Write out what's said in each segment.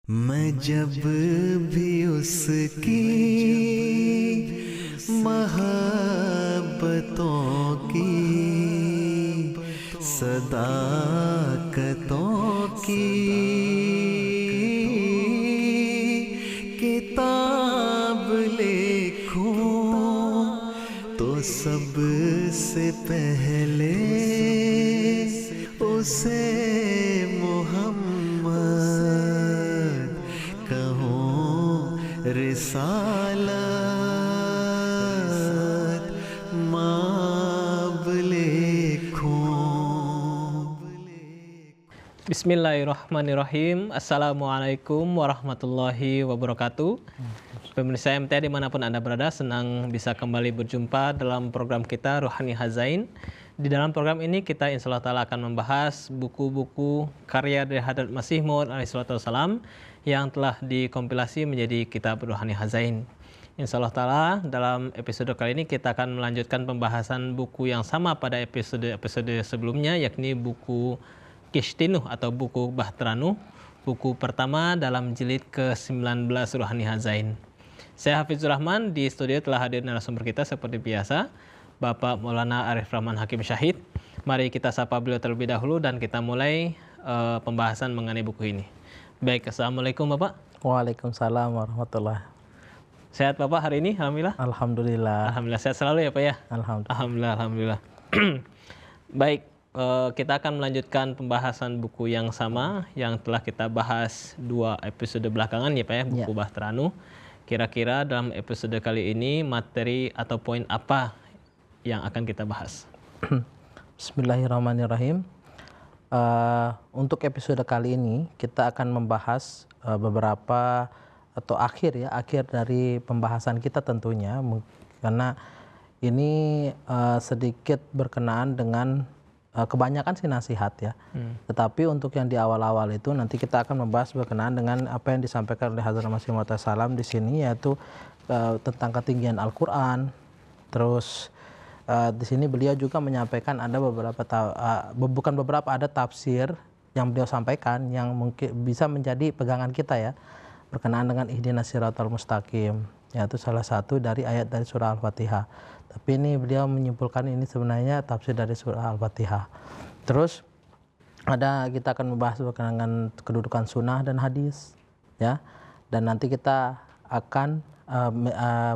मैं जब भी उसकी मोहब्बतों की सदाकतों की किताब लिखूं तो सबसे पहले उसे मोहम्मद कहूं रिसालत माब लिखूं। Bismillahirrahmanirrahim. Assalamualaikum warahmatullahi wabarakatuh. Pemirsa MTA dimanapun Anda berada, senang bisa kembali berjumpa dalam program kita Ruhani Hazain. Di dalam program ini kita insya Allah ta'ala akan membahas buku-buku karya dari Hadrat Masih Maud alaihissalam yang telah dikompilasi menjadi kitab Ruhani Hazain. Insya Allah ta'ala dalam episode kali ini kita akan melanjutkan pembahasan buku yang sama pada episode sebelumnya, yakni buku Kishtinuh atau buku Bahteranuh, buku pertama dalam jilid ke-19 Ruhani Hazain. Saya Hafizur Rahman, di studio telah hadir narasumber kita seperti biasa, Bapak Maulana Arif Rahman Hakim Syahid. Mari kita sapa beliau terlebih dahulu dan kita mulai pembahasan mengenai buku ini. Baik, Assalamualaikum Bapak. Waalaikumsalam warahmatullahi. Sehat Bapak hari ini? Alhamdulillah. Alhamdulillah. Alhamdulillah, sehat selalu ya Pak ya? Alhamdulillah. Baik, kita akan melanjutkan pembahasan buku yang sama yang telah kita bahas 2 episode belakangan ya Pak ya, buku Bahteranuh. Kira-kira dalam episode kali ini materi atau poin apa yang akan kita bahas? Bismillahirrahmanirrahim. Untuk episode kali ini kita akan membahas beberapa atau akhir dari pembahasan kita tentunya, karena ini sedikit berkenaan dengan kebanyakan sih nasihat ya. Tetapi untuk yang di awal-awal itu nanti kita akan membahas berkenaan dengan apa yang disampaikan oleh Hadrat Masih Maud salam di sini, yaitu tentang ketinggian Al-Quran. Terus di sini beliau juga menyampaikan ada ada tafsir yang beliau sampaikan yang mungkin bisa menjadi pegangan kita ya, berkenaan dengan ihdinas siratal mustaqim, yaitu salah satu dari ayat dari surah Al-Fatihah. Tapi ini beliau menyimpulkan ini sebenarnya tafsir dari surah Al-Fatihah. Terus kita akan membahas berkenaan dengan kedudukan sunnah dan hadis ya, dan nanti kita akan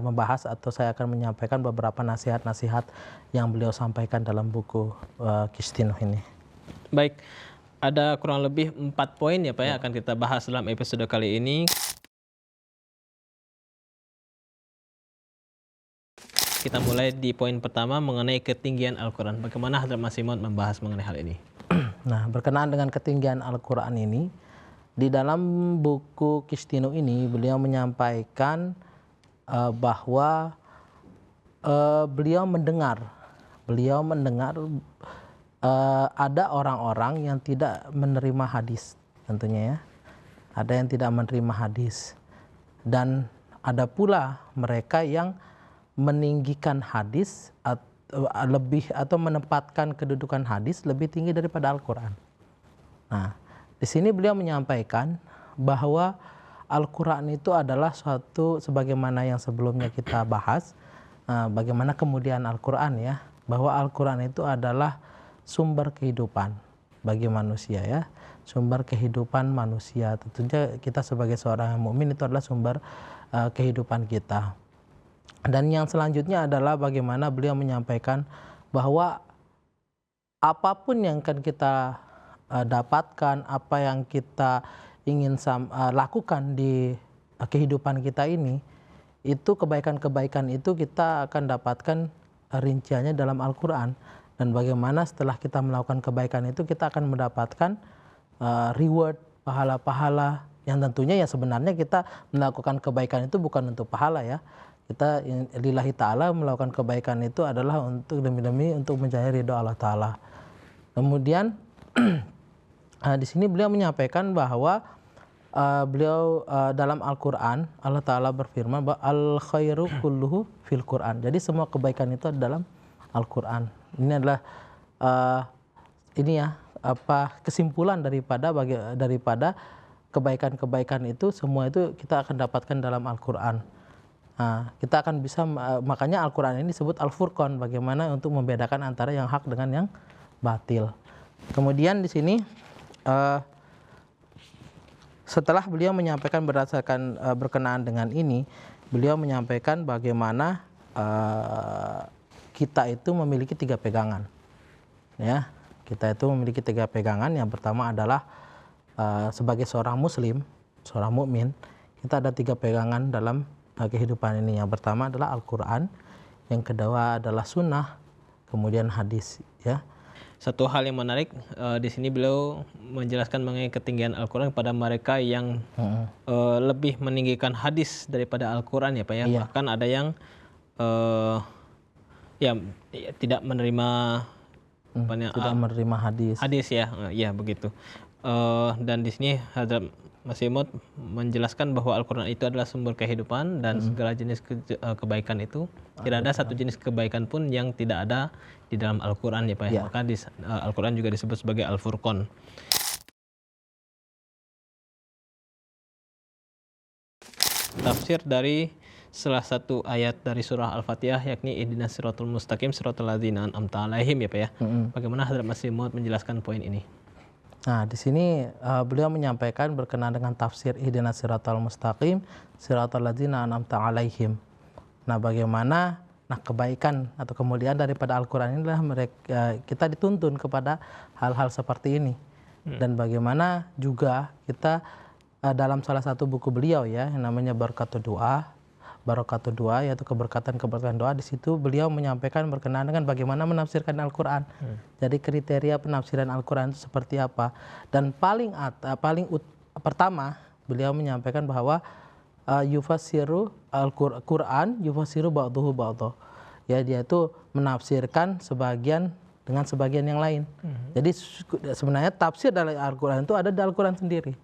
membahas atau saya akan menyampaikan beberapa nasihat-nasihat yang beliau sampaikan dalam buku Kishtinuh ini. Baik, ada kurang lebih 4 poin ya Pak ya akan kita bahas dalam episode kali ini. Kita mulai di poin pertama mengenai ketinggian Al-Quran. Bagaimana Hadrat Masih Maud membahas mengenai hal ini? Nah, berkenaan dengan ketinggian Al-Quran ini, di dalam buku Kishtinuh ini beliau menyampaikan bahwa beliau mendengar ada orang-orang yang tidak menerima hadis, tentunya ya. Ada yang tidak menerima hadis, dan ada pula mereka yang meninggikan hadis atau menempatkan kedudukan hadis lebih tinggi daripada Al-Quran. Nah, di sini beliau menyampaikan bahwa Al-Quran itu adalah suatu, sebagaimana yang sebelumnya kita bahas, bagaimana kemudian Al-Quran ya, bahwa Al-Quran itu adalah sumber kehidupan bagi manusia ya, sumber kehidupan manusia. Tentunya kita sebagai seorang mukmin itu adalah sumber kehidupan kita. Dan yang selanjutnya adalah bagaimana beliau menyampaikan bahwa apapun yang akan kita dapatkan, apa yang kita ingin lakukan di kehidupan kita ini, itu kebaikan-kebaikan itu kita akan dapatkan rinciannya dalam Al-Quran. Dan bagaimana setelah kita melakukan kebaikan itu kita akan mendapatkan reward, pahala-pahala, yang tentunya ya sebenarnya kita melakukan kebaikan itu bukan untuk pahala ya. Kita lillahi ta'ala melakukan kebaikan itu adalah untuk demi-demi untuk mencari ridho Allah Ta'ala. Kemudian di sini beliau menyampaikan bahwa beliau dalam Al-Quran Allah Ta'ala berfirman bahwa al-khairu kulluhu fil Quran. Jadi semua kebaikan itu dalam Al-Quran. Ini adalah kesimpulan daripada kebaikan-kebaikan itu semua itu kita akan dapatkan dalam Al-Qur'an. Nah, kita akan bisa makanya Al-Qur'an ini disebut Al-Furqan, bagaimana untuk membedakan antara yang hak dengan yang batil. Kemudian di sini setelah beliau menyampaikan berdasarkan berkenaan dengan ini, beliau menyampaikan bagaimana kita itu memiliki 3 pegangan. Ya, kita itu memiliki 3 pegangan. Yang pertama adalah sebagai seorang muslim, seorang mukmin, kita ada 3 pegangan dalam kehidupan ini. Yang pertama adalah Al-Qur'an, yang kedua adalah sunnah, kemudian hadis, ya. Satu hal yang menarik di sini beliau menjelaskan mengenai ketinggian Al-Quran kepada mereka yang lebih meninggikan hadis daripada Al-Quran ya Pak ya. Iya. Bahkan ada yang ya tidak menerima tidak menerima hadis. hadis ya, ya begitu. Dan di sini Hadrat Masih Maud menjelaskan bahwa Al-Quran itu adalah sumber kehidupan dan segala jenis kebaikan itu. Tidak ada satu jenis kebaikan pun yang tidak ada di dalam Al-Quran ya Pak ya. Maka di Al-Quran juga disebut sebagai Al-Furqan. Tafsir dari salah satu ayat dari surah Al-Fatihah yakni ihdinas siratal mustaqim siratal ladzina an'amta 'alaihim ya Pak ya. Bagaimana Hadrat Masih Maud menjelaskan poin ini? Nah, di sini beliau menyampaikan berkenaan dengan tafsir ihdinas siratal mustaqim siratal ladzina an'amta 'alaihim. Nah, bagaimana kebaikan atau kemuliaan daripada Al-Qur'an ini adalah kita dituntun kepada hal-hal seperti ini. Dan bagaimana juga kita dalam salah satu buku beliau ya yang namanya Barakatul Doa yaitu keberkatan doa, di situ beliau menyampaikan berkenaan dengan bagaimana menafsirkan Al-Qur'an. Jadi kriteria penafsiran Al-Qur'an itu seperti apa. Dan pertama beliau menyampaikan bahwa yufassiru Al-Qur'an yufassiru ba'duhu ba'dha. Ya, dia itu menafsirkan sebagian dengan sebagian yang lain. Jadi sebenarnya tafsir dari Al-Qur'an itu ada di Al-Qur'an sendiri.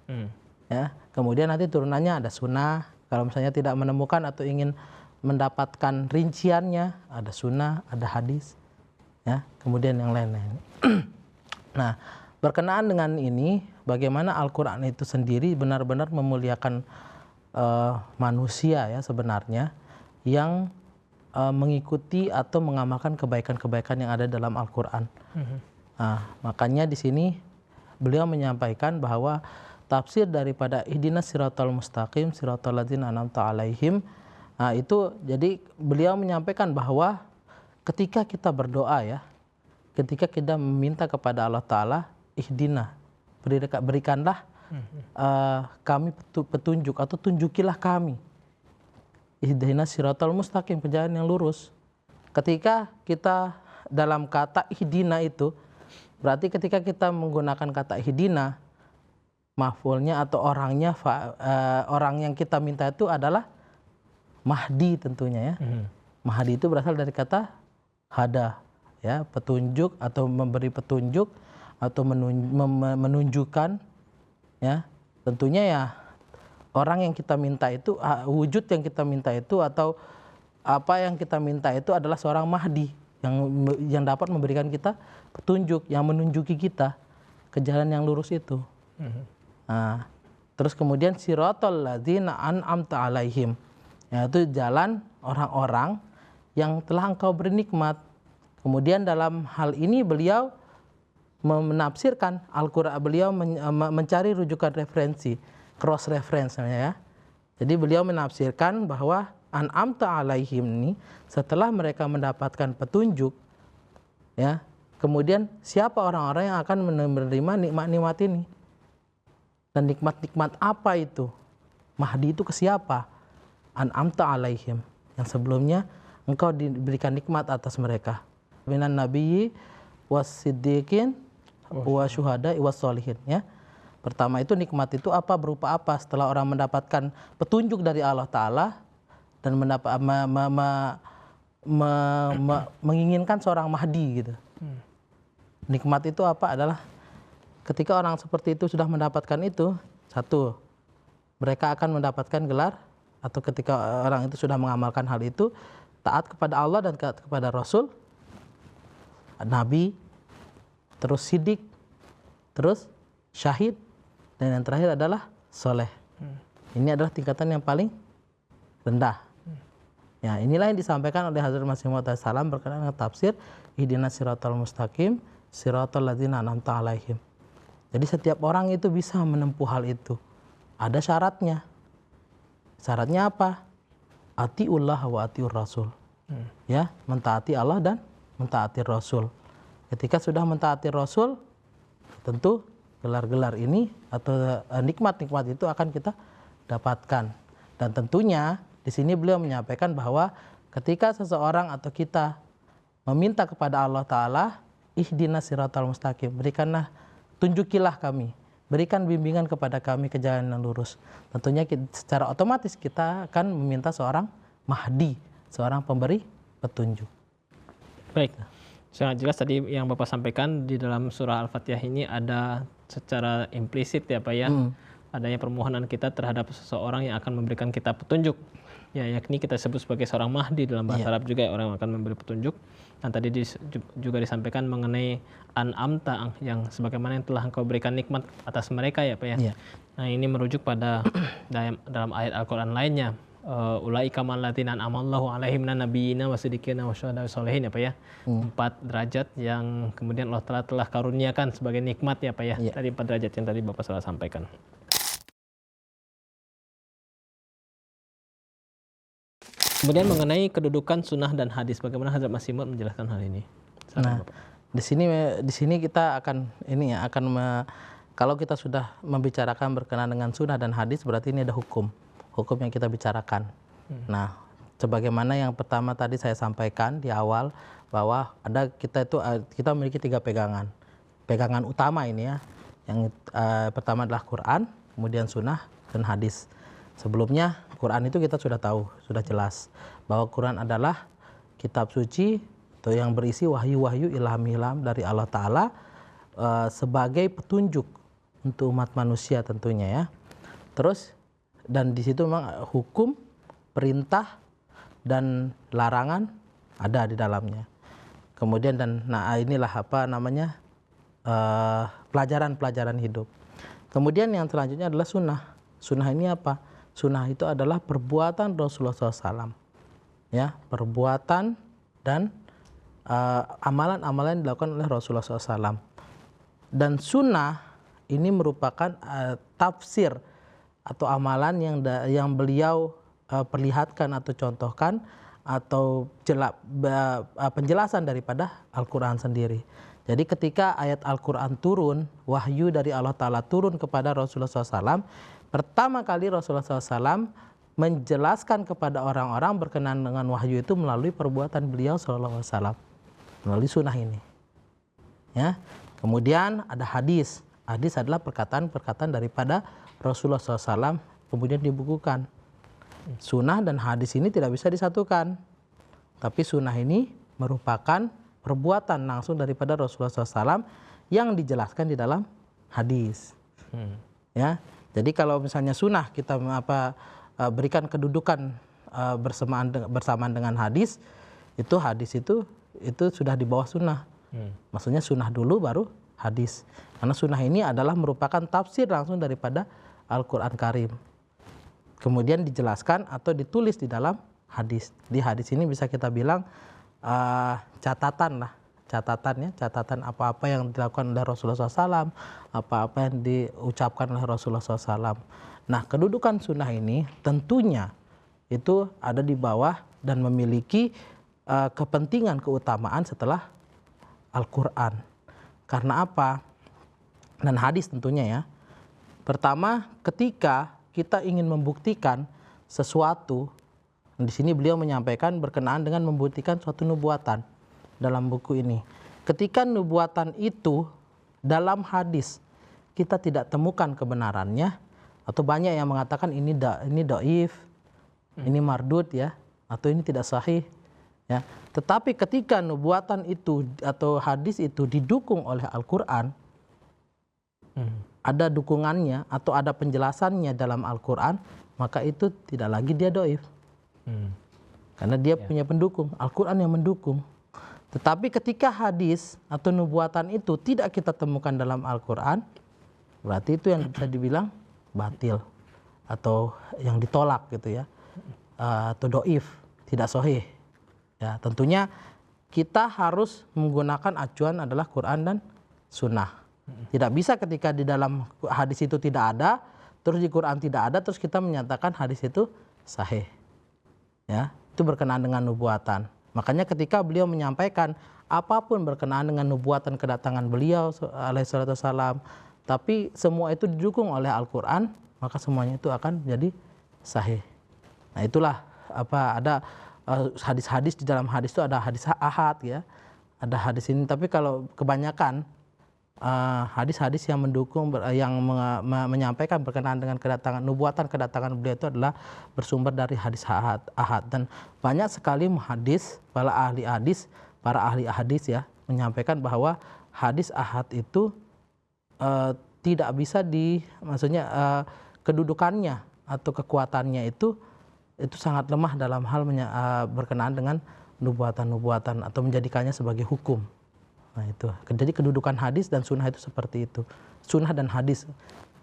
Ya, kemudian nanti turunannya ada sunnah. Kalau misalnya tidak menemukan atau ingin mendapatkan rinciannya, ada sunnah, ada hadis, ya, kemudian yang lain-lain. Nah, berkenaan dengan ini, bagaimana Al-Qur'an itu sendiri benar-benar memuliakan manusia ya sebenarnya yang mengikuti atau mengamalkan kebaikan-kebaikan yang ada dalam Al-Qur'an. Nah, makanya di sini beliau menyampaikan bahwa tafsir daripada ihdinas siratal mustaqim siratal ladzina an'amta 'alaihim, nah itu jadi beliau menyampaikan bahwa ketika kita berdoa ya, ketika kita meminta kepada Allah Ta'ala, ihdina, berikanlah kami petunjuk atau tunjukilah kami ihdinas siratal mustaqim, ke jalan yang lurus. Ketika kita dalam kata ihdina itu berarti ketika kita menggunakan kata ihdina, maf'ulnya atau orangnya orang yang kita minta itu adalah Mahdi tentunya ya. Mahdi itu berasal dari kata hada ya, petunjuk atau memberi petunjuk atau menunjukkan ya. Tentunya ya orang yang kita minta itu, wujud yang kita minta itu atau apa yang kita minta itu adalah seorang Mahdi yang dapat memberikan kita petunjuk, yang menunjuki kita ke jalan yang lurus itu. Nah, terus kemudian siratal ladzina an'amta 'alaihim, yaitu jalan orang-orang yang telah engkau beri nikmat. Kemudian dalam hal ini beliau menafsirkan Al-Qur'an, beliau mencari rujukan referensi, cross reference namanya ya. Jadi beliau menafsirkan bahwa an'amta 'alaihim ini setelah mereka mendapatkan petunjuk ya, kemudian siapa orang-orang yang akan menerima nikmat-nikmat ini? Dan nikmat-nikmat apa itu? Mahdi itu ke siapa? An'amta 'alaihim, yang sebelumnya engkau diberikan nikmat atas mereka. Minan nabiyyi was-siddiqin wa syuhada was sholihin ya. Pertama itu nikmat itu apa, berupa apa? Setelah orang mendapatkan petunjuk dari Allah Ta'ala dan menginginkan seorang Mahdi gitu. Nikmat itu apa? Adalah ketika orang seperti itu sudah mendapatkan itu, satu, mereka akan mendapatkan gelar, atau ketika orang itu sudah mengamalkan hal itu, taat kepada Allah dan taat kepada Rasul, Nabi, terus sidik, terus syahid, dan yang terakhir adalah soleh. Ini adalah tingkatan yang paling rendah. Ya, inilah yang disampaikan oleh Hazrat Masih Maud salam berkenaan dengan tafsir ihdinas siratal mustaqim siratal ladzina an'amta alaihim. Jadi setiap orang itu bisa menempuh hal itu. Ada syaratnya. Syaratnya apa? Atiullah wa atiur rasul. Ya, mentaati Allah dan mentaati Rasul. Ketika sudah mentaati Rasul, tentu gelar-gelar ini atau nikmat-nikmat itu akan kita dapatkan. Dan tentunya di sini beliau menyampaikan bahwa ketika seseorang atau kita meminta kepada Allah Ta'ala, ihdinas siratal mustaqim, berikanlah, tunjukilah kami, berikan bimbingan kepada kami ke jalan yang lurus. Tentunya secara otomatis kita akan meminta seorang Mahdi, seorang pemberi petunjuk. Baik, sangat jelas tadi yang Bapak sampaikan di dalam surah Al-Fatihah ini ada secara implisit ya Pak ya, adanya permohonan kita terhadap seseorang yang akan memberikan kita petunjuk. Ya, yakni kita sebut sebagai seorang Mahdi dalam bahasa Arab juga, orang yang akan memberi petunjuk. Dan tadi juga disampaikan mengenai an'amta, yang sebagaimana yang telah Engkau berikan nikmat atas mereka ya Pak ya. Nah, ini merujuk pada dalam ayat Al-Qur'an lainnya. Ulaika malladzina an'amallahu alaihim minan nabiyina wasiddiqina wasyuhada'i sholihin ya Pak ya. 4 derajat yang kemudian Allah Ta'ala telah karuniakan sebagai nikmat ya Pak ya. Tadi 4 derajat yang tadi Bapak salah sampaikan. Kemudian mengenai kedudukan sunnah dan hadis, bagaimana Hazrat Masih Maud menjelaskan hal ini? Nah, di sini kita akan kalau kita sudah membicarakan berkenaan dengan sunnah dan hadis, berarti ini ada hukum yang kita bicarakan. Nah, sebagaimana yang pertama tadi saya sampaikan di awal bahwa kita memiliki 3 pegangan utama ini ya. Yang pertama adalah Quran, kemudian sunnah dan hadis. Sebelumnya Quran itu kita sudah tahu, sudah jelas bahwa Quran adalah kitab suci atau yang berisi wahyu-wahyu ilham-ilham dari Allah Ta'ala sebagai petunjuk untuk umat manusia tentunya ya. Terus dan di situ memang hukum, perintah dan larangan ada di dalamnya. Kemudian inilah pelajaran-pelajaran hidup. Kemudian yang selanjutnya adalah sunnah. Sunnah ini apa? Sunnah itu adalah perbuatan Rasulullah SAW. Ya, perbuatan dan amalan-amalan yang dilakukan oleh Rasulullah SAW. Dan sunnah ini merupakan tafsir atau amalan yang beliau perlihatkan atau contohkan atau penjelasan daripada Al-Quran sendiri. Jadi ketika ayat Al-Quran turun, wahyu dari Allah Ta'ala turun kepada Rasulullah SAW, pertama kali Rasulullah SAW menjelaskan kepada orang-orang berkenaan dengan wahyu itu melalui perbuatan beliau SAW, melalui sunnah ini. Ya. Kemudian ada hadis. Hadis adalah perkataan-perkataan daripada Rasulullah SAW kemudian dibukukan. Sunnah dan hadis ini tidak bisa disatukan. Tapi sunnah ini merupakan perbuatan langsung daripada Rasulullah SAW yang dijelaskan di dalam hadis. Ya, jadi kalau misalnya sunnah kita berikan kedudukan bersamaan dengan hadis itu sudah di bawah sunnah. Maksudnya sunnah dulu baru hadis. Karena sunnah ini adalah merupakan tafsir langsung daripada Al-Quran Karim. Kemudian dijelaskan atau ditulis di dalam hadis. Di hadis ini bisa kita bilang catatan apa-apa yang dilakukan oleh Rasulullah SAW, apa-apa yang diucapkan oleh Rasulullah SAW. Nah, kedudukan sunnah ini tentunya itu ada di bawah dan memiliki kepentingan keutamaan setelah Al-Quran. Karena apa? Dan hadis tentunya ya. Pertama, ketika kita ingin membuktikan sesuatu, di sini beliau menyampaikan berkenaan dengan membuktikan suatu nubuatan dalam buku ini. Ketika nubuatan itu dalam hadis kita tidak temukan kebenarannya, atau banyak yang mengatakan ini dhaif, ini mardud ya, atau ini tidak sahih ya. Tetapi ketika nubuatan itu atau hadis itu didukung oleh Al-Quran, ada dukungannya atau ada penjelasannya dalam Al-Quran, maka itu tidak lagi dia dhaif. Karena dia punya pendukung, Al-Quran yang mendukung. Tetapi ketika hadis atau nubuatan itu tidak kita temukan dalam Al-Quran, berarti itu yang bisa dibilang batil atau yang ditolak gitu ya, atau doif, tidak sahih. Ya, tentunya kita harus menggunakan acuan adalah Quran dan Sunnah. Tidak bisa ketika di dalam hadis itu tidak ada, terus di Quran tidak ada, terus kita menyatakan hadis itu sahih. Ya, itu berkenaan dengan nubuatan. Makanya ketika beliau menyampaikan apapun berkenaan dengan nubuatan kedatangan beliau alaihissalatu wassalam, tapi semua itu didukung oleh Al-Quran, maka semuanya itu akan menjadi sahih. Nah itulah ada hadis-hadis, di dalam hadis itu ada hadis ahad ya, ada hadis ini. Tapi kalau kebanyakan hadis-hadis yang mendukung, yang menyampaikan berkenaan dengan kedatangan nubuatan kedatangan beliau itu adalah bersumber dari hadis ahad. Dan banyak sekali muhadis, para ahli hadis ya menyampaikan bahwa hadis ahad itu tidak bisa maksudnya kedudukannya atau kekuatannya itu sangat lemah dalam hal berkenaan dengan nubuatan-nubuatan atau menjadikannya sebagai hukum. Nah itu. Jadi kedudukan hadis dan sunnah itu seperti itu. Sunnah dan hadis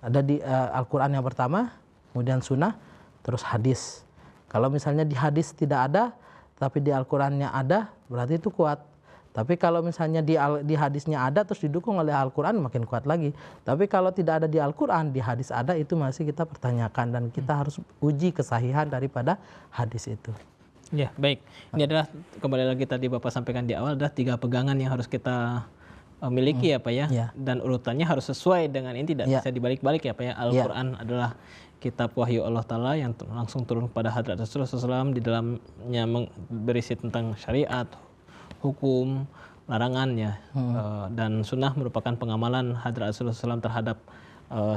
ada di Al-Quran yang pertama, kemudian sunnah, terus hadis. Kalau misalnya di hadis tidak ada, tapi di Al-Qurannya ada, berarti itu kuat. Tapi kalau misalnya di hadisnya ada terus didukung oleh Al-Quran, makin kuat lagi. Tapi kalau tidak ada di Al-Quran, di hadis ada, itu masih kita pertanyakan dan kita harus uji kesahihan daripada hadis itu. Ya, baik. Ini adalah kembali lagi tadi Bapak sampaikan di awal, adalah 3 pegangan yang harus kita miliki ya Pak ya. Dan urutannya harus sesuai dengan ini, tidak bisa dibalik-balik ya Pak ya. Al-Quran adalah kitab wahyu Allah Ta'ala yang langsung turun kepada hadrat Rasulullah SAW, di dalamnya berisi tentang syariat, hukum, larangan ya, dan sunnah merupakan pengamalan hadrat Rasulullah SAW terhadap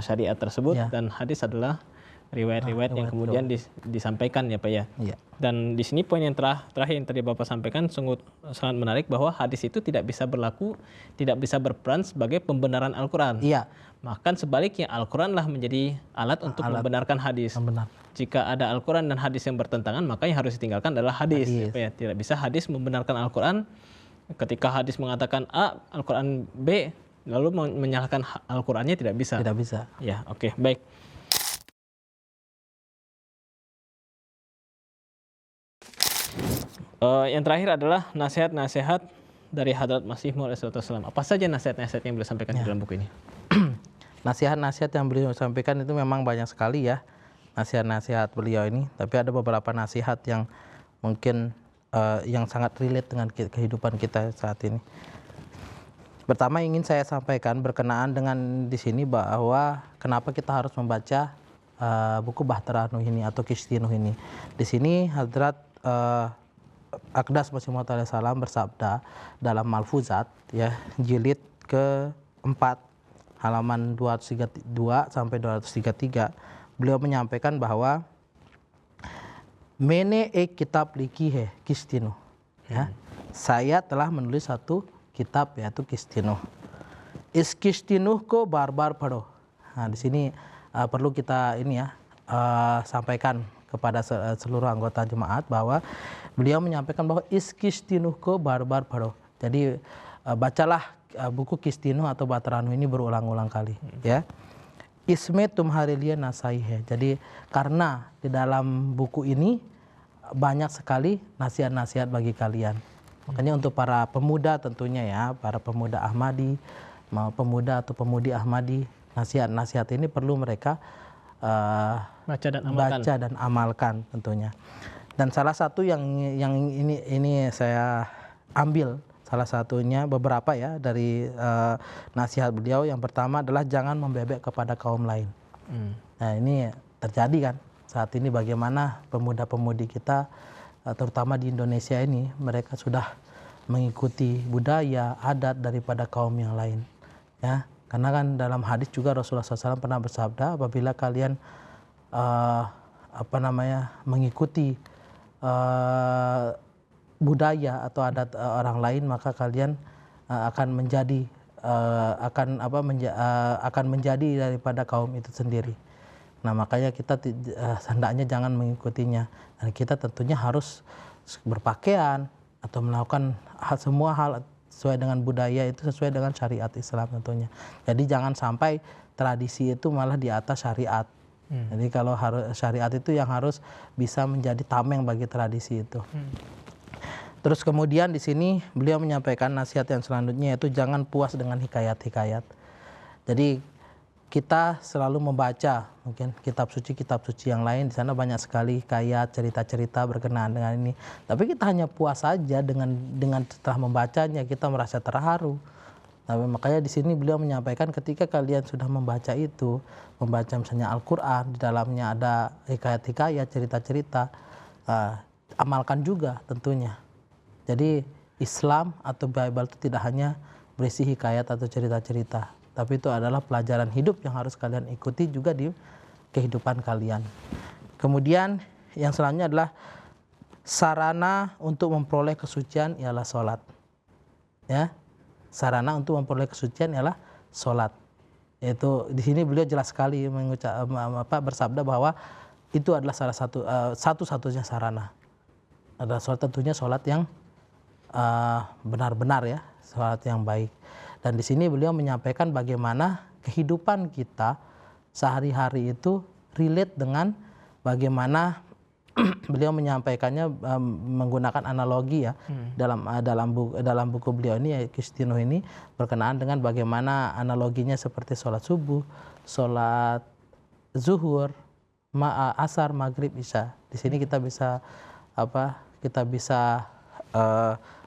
syariat tersebut, dan hadis adalah riwayat-riwayat yang kemudian disampaikan ya Pak ya. Dan di sini poin yang terakhir yang tadi Bapak sampaikan sangat menarik, bahwa hadis itu tidak bisa berperan sebagai pembenaran Al-Quran. Bahkan sebaliknya, Al-Quran lah menjadi alat untuk membenarkan hadis. Jika ada Al-Quran dan hadis yang bertentangan, maka yang harus ditinggalkan adalah hadis. Ya, tidak bisa hadis membenarkan Al-Quran. Ketika hadis mengatakan A, Al-Quran B, lalu menyalahkan Al-Qurannya, tidak bisa. Tidak bisa. Ya, oke, baik. Yang terakhir adalah nasihat-nasihat dari Hadrat Masih Maud SAW. Apa saja nasihat-nasihat yang beliau sampaikan di dalam buku ini? Nasihat-nasihat yang beliau sampaikan itu memang banyak sekali ya, nasihat-nasihat beliau ini. Tapi ada beberapa nasihat yang mungkin yang sangat relate dengan kehidupan kita saat ini. Pertama ingin saya sampaikan berkenaan dengan di sini bahwa kenapa kita harus membaca buku Bahtera Nuh ini atau Kishti Nuh ini. Di sini Hadrat Aqdas Masih Maud alaihissalam bersabda dalam Malfuzat ya, jilid ke-4 halaman 232 sampai 233, beliau menyampaikan bahwa mene ek kitab likhi hai Kishti Nuh ya, saya telah menulis satu kitab yaitu Kishti Nuh. Is Kishti Nuh ko bar-bar padho. Nah di sini perlu kita ini ya sampaikan kepada seluruh anggota jemaat bahwa beliau menyampaikan bahwa is Kishti Nuh ko bar-bar padho. Jadi bacalah buku Kishti Nuh atau Bahtera Nuh ini berulang-ulang kali ya. Isme tumhare liye nasai hai. Jadi karena di dalam buku ini banyak sekali nasihat-nasihat bagi kalian. Makanya untuk para pemuda tentunya ya, para pemuda Ahmadi, pemuda atau pemudi Ahmadi, nasihat-nasihat ini perlu mereka baca dan amalkan tentunya. Dan salah satu yang ini saya ambil salah satunya beberapa ya dari nasihat beliau. Yang pertama adalah jangan membebek kepada kaum lain. Nah ini terjadi kan saat ini, bagaimana pemuda-pemudi kita terutama di Indonesia ini, mereka sudah mengikuti budaya adat daripada kaum yang lain ya. Karena kan dalam hadis juga Rasulullah SAW pernah bersabda, apabila kalian mengikuti budaya atau adat orang lain, maka kalian akan menjadi daripada kaum itu sendiri. Nah makanya kita hendaknya jangan mengikutinya, dan kita tentunya harus berpakaian atau melakukan semua hal sesuai dengan budaya itu, sesuai dengan syariat Islam tentunya. Jadi jangan sampai tradisi itu malah di atas syariat Jadi kalau harus syariat itu yang harus bisa menjadi tameng bagi tradisi itu. Terus kemudian di sini beliau menyampaikan nasihat yang selanjutnya, yaitu jangan puas dengan hikayat-hikayat. Jadi kita selalu membaca mungkin kitab suci yang lain, di sana banyak sekali hikayat, cerita-cerita berkenaan dengan ini. Tapi kita hanya puas saja dengan setelah membacanya kita merasa terharu. Tapi makanya di sini beliau menyampaikan ketika kalian sudah membaca itu, membaca misalnya Al-Quran, di dalamnya ada hikayat-hikayat, cerita-cerita, amalkan juga tentunya. Jadi Islam atau Bible itu tidak hanya berisi hikayat atau cerita-cerita, tapi itu adalah pelajaran hidup yang harus kalian ikuti juga di kehidupan kalian. Kemudian yang selanjutnya adalah sarana untuk memperoleh kesucian ialah sholat. Ya, sarana untuk memperoleh kesucian ialah sholat. Yaitu di sini beliau jelas sekali bersabda bahwa itu adalah salah satu-satunya sarana. Adalah sholat, tentunya sholat yang benar-benar ya, sholat yang baik. Dan di sini beliau menyampaikan bagaimana kehidupan kita sehari-hari itu relate dengan bagaimana beliau menyampaikannya menggunakan analogi ya, dalam buku beliau ini, Kistino ini, berkenaan dengan bagaimana analoginya seperti sholat subuh, sholat zuhur, asar, maghrib, isya. Di sini kita bisa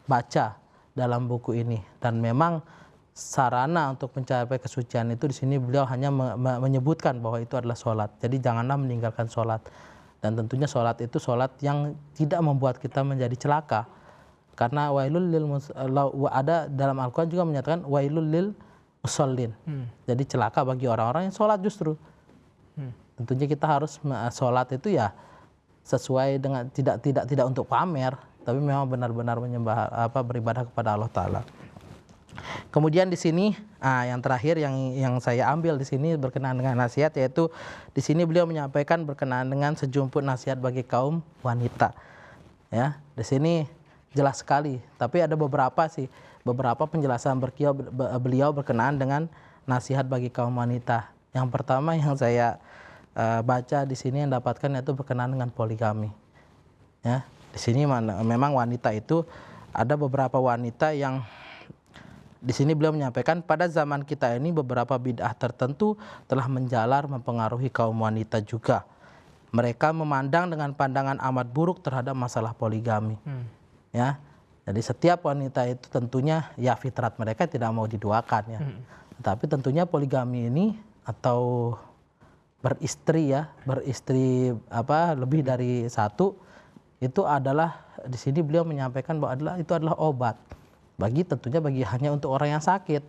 baca dalam buku ini. Dan memang sarana untuk mencapai kesucian itu di sini beliau hanya menyebutkan bahwa itu adalah sholat. Jadi janganlah meninggalkan sholat. Dan tentunya sholat itu sholat yang tidak membuat kita menjadi celaka. Karena ada dalam Al-Quran juga menyatakan wailul lil musallin. Jadi celaka bagi orang-orang yang sholat justru. Tentunya kita harus sholat itu ya sesuai dengan tidak untuk pamer, tapi memang benar-benar beribadah kepada Allah Ta'ala. Kemudian di sini yang terakhir yang saya ambil di sini berkenaan dengan nasihat, yaitu di sini beliau menyampaikan berkenaan dengan sejumput nasihat bagi kaum wanita. Ya, di sini jelas sekali, tapi ada beberapa penjelasan beliau berkenaan dengan nasihat bagi kaum wanita. Yang pertama yang saya baca di sini yang dapatkan yaitu berkenaan dengan poligami. Ya, di sini memang wanita itu ada beberapa wanita yang di sini beliau menyampaikan pada zaman kita ini beberapa bid'ah tertentu telah menjalar mempengaruhi kaum wanita juga. Mereka memandang dengan pandangan amat buruk terhadap masalah poligami. Ya, jadi setiap wanita itu tentunya ya fitrat mereka tidak mau diduakan ya. Tapi tentunya poligami ini atau beristri lebih dari satu, itu adalah di sini beliau menyampaikan bahwa itu adalah obat. Tentunya hanya untuk orang yang sakit.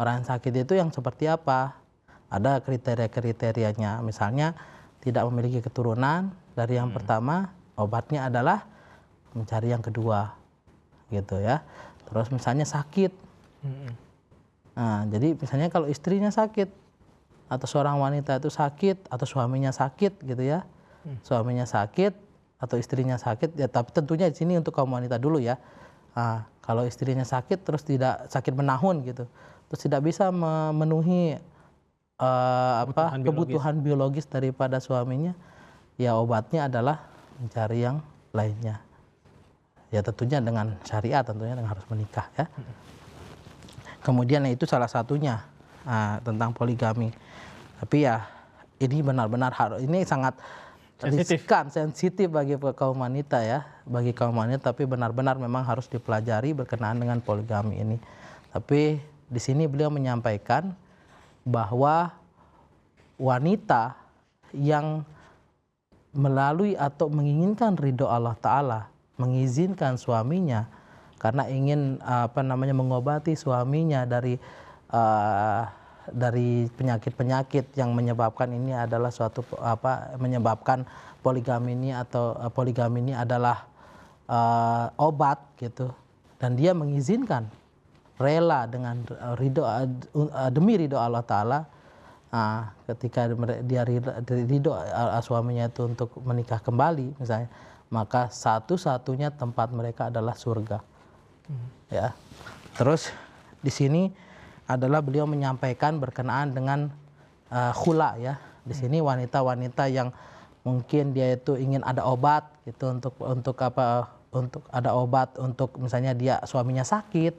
Orang yang sakit itu yang seperti apa? Ada kriteria-kriterianya. Misalnya tidak memiliki keturunan. Dari yang pertama, obatnya adalah mencari yang kedua, gitu ya. Terus misalnya sakit. Nah, jadi misalnya kalau istrinya sakit atau seorang wanita itu sakit atau suaminya sakit, gitu ya. Suaminya sakit atau istrinya sakit, ya tapi tentunya di sini untuk kaum wanita dulu ya. Kalau istrinya sakit terus tidak sakit menahun gitu, terus tidak bisa memenuhi kebutuhan biologis daripada suaminya, ya obatnya adalah mencari yang lainnya. Ya tentunya dengan syariat, tentunya dengan harus menikah ya. Kemudian itu salah satunya tentang poligami. Tapi ya ini benar-benar ini sangat sensitif bagi kaum wanita ya, bagi kaum wanita, tapi benar-benar memang harus dipelajari berkenaan dengan poligami ini. Tapi di sini beliau menyampaikan bahwa wanita yang melalui atau menginginkan ridho Allah Ta'ala, mengizinkan suaminya karena ingin mengobati suaminya dari penyakit-penyakit yang menyebabkan ini adalah menyebabkan poligami ini adalah obat gitu, dan dia mengizinkan rela dengan demi ridho Allah Ta'ala. Ketika dia ridho suaminya itu untuk menikah kembali misalnya, maka satu-satunya tempat mereka adalah surga. Ya. Terus di sini adalah beliau menyampaikan berkenaan dengan khula ya, Di sini wanita-wanita yang mungkin dia itu ingin ada obat gitu untuk apa? Untuk ada obat untuk misalnya dia suaminya sakit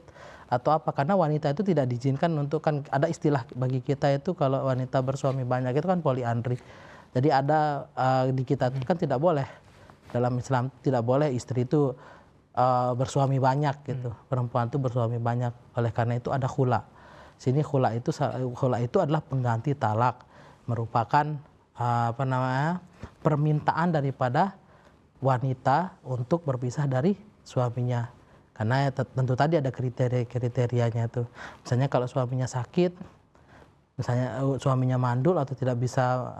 atau apa, karena wanita itu tidak diizinkan untuk, kan ada istilah bagi kita itu kalau wanita bersuami banyak itu kan poliandri. Jadi ada di kita itu kan tidak boleh, dalam Islam tidak boleh istri itu bersuami banyak gitu. Perempuan itu bersuami banyak. Oleh karena itu ada khula. Sini khula itu adalah pengganti talak, merupakan permintaan daripada wanita untuk berpisah dari suaminya. Karena tentu tadi ada kriterianya itu. Misalnya kalau suaminya sakit, misalnya suaminya mandul atau tidak bisa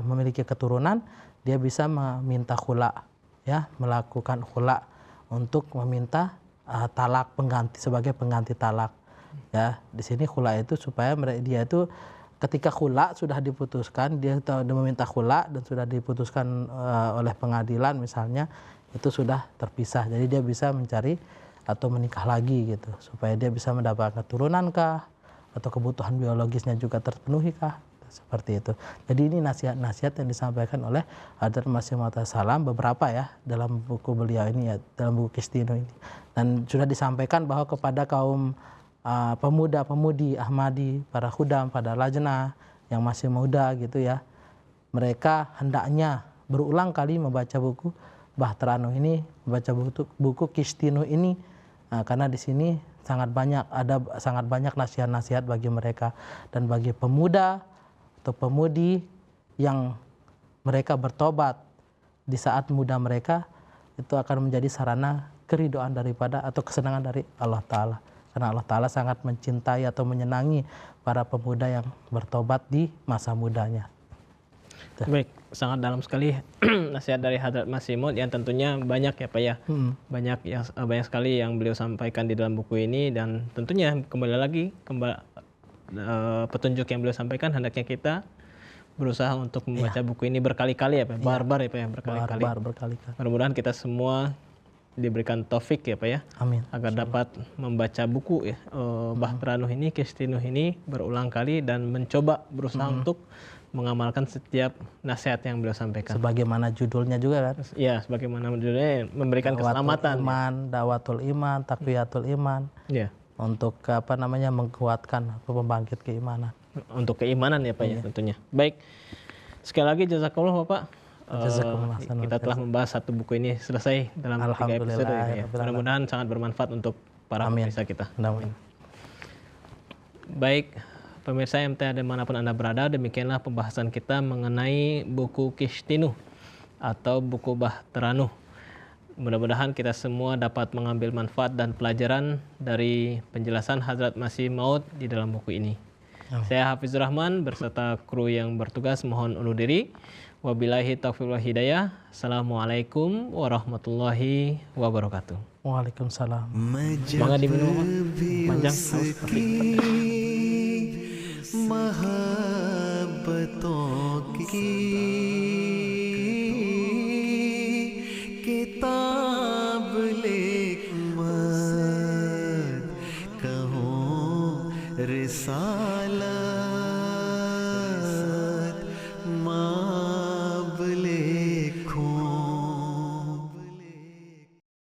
memiliki keturunan, dia bisa meminta khula, ya, melakukan khula untuk meminta talak pengganti, sebagai pengganti talak. Ya, di sini khula itu supaya dia itu ketika khula sudah diputuskan, dia meminta khula dan sudah diputuskan oleh pengadilan misalnya, itu sudah terpisah. Jadi dia bisa mencari atau menikah lagi gitu, supaya dia bisa mendapatkan keturunan kah, atau kebutuhan biologisnya juga terpenuhi kah, seperti itu. Jadi ini nasihat-nasihat yang disampaikan oleh Hadrat Masih Maud Salam beberapa ya dalam buku beliau ini ya, dalam buku Kistinu ini. Dan sudah disampaikan bahwa kepada kaum pemuda-pemudi Ahmadi, para khudam, pada lajnah yang masih muda gitu ya, mereka hendaknya berulang kali membaca buku Bahteranu ini, membaca buku Kistinu ini, karena di sini sangat banyak nasihat-nasihat bagi mereka dan bagi pemuda atau pemudi yang mereka bertobat di saat muda mereka, itu akan menjadi sarana keridhaan daripada atau kesenangan dari Allah Ta'ala. Karena Allah Ta'ala sangat mencintai atau menyenangi para pemuda yang bertobat di masa mudanya. Baik, sangat dalam sekali nasihat dari Hadrat Masih Maud yang tentunya banyak ya Pak ya. Banyak sekali yang beliau sampaikan di dalam buku ini, dan tentunya kembali lagi petunjuk yang beliau sampaikan hendaknya kita berusaha untuk membaca buku ini berkali-kali ya Pak. Barbar ya Pak ya, berkali-kali. Mudah-mudahan kita semua diberikan taufik ya Pak ya. Amin. Agar dapat membaca buku ya Bahteranu ini, Kistinu ini berulang kali dan mencoba berusaha untuk mengamalkan setiap nasihat yang beliau sampaikan. Sebagaimana judulnya juga kan? Iya, sebagaimana judulnya, memberikan keselamatan. Dawatul iman, takwiyatul iman. Iya. Untuk menguatkan atau membangkit keimanan. Untuk keimanan ya Pak ya tentunya. Baik. Sekali lagi jazakallah Bapak. Kita telah membahas satu buku ini selesai dalam 3 episode ya. Mudah-mudahan sangat bermanfaat untuk para pemirsa kita. Amin. Baik, pemirsa MTA dimanapun Anda berada, demikianlah pembahasan kita mengenai buku Kistinu atau buku Bahteranu. Mudah-mudahan kita semua dapat mengambil manfaat dan pelajaran dari penjelasan Hadrat Masih Maud di dalam buku ini. Saya Hafizur Rahman beserta kru yang bertugas mohon undur diri. Wabillahi taufiq wal hidayah. Assalamualaikum warahmatullahi wabarakatuh. Waalaikumsalam. Semoga diminum panjang haus. मोहब्बतों की किताब ले मत कहो रिसाल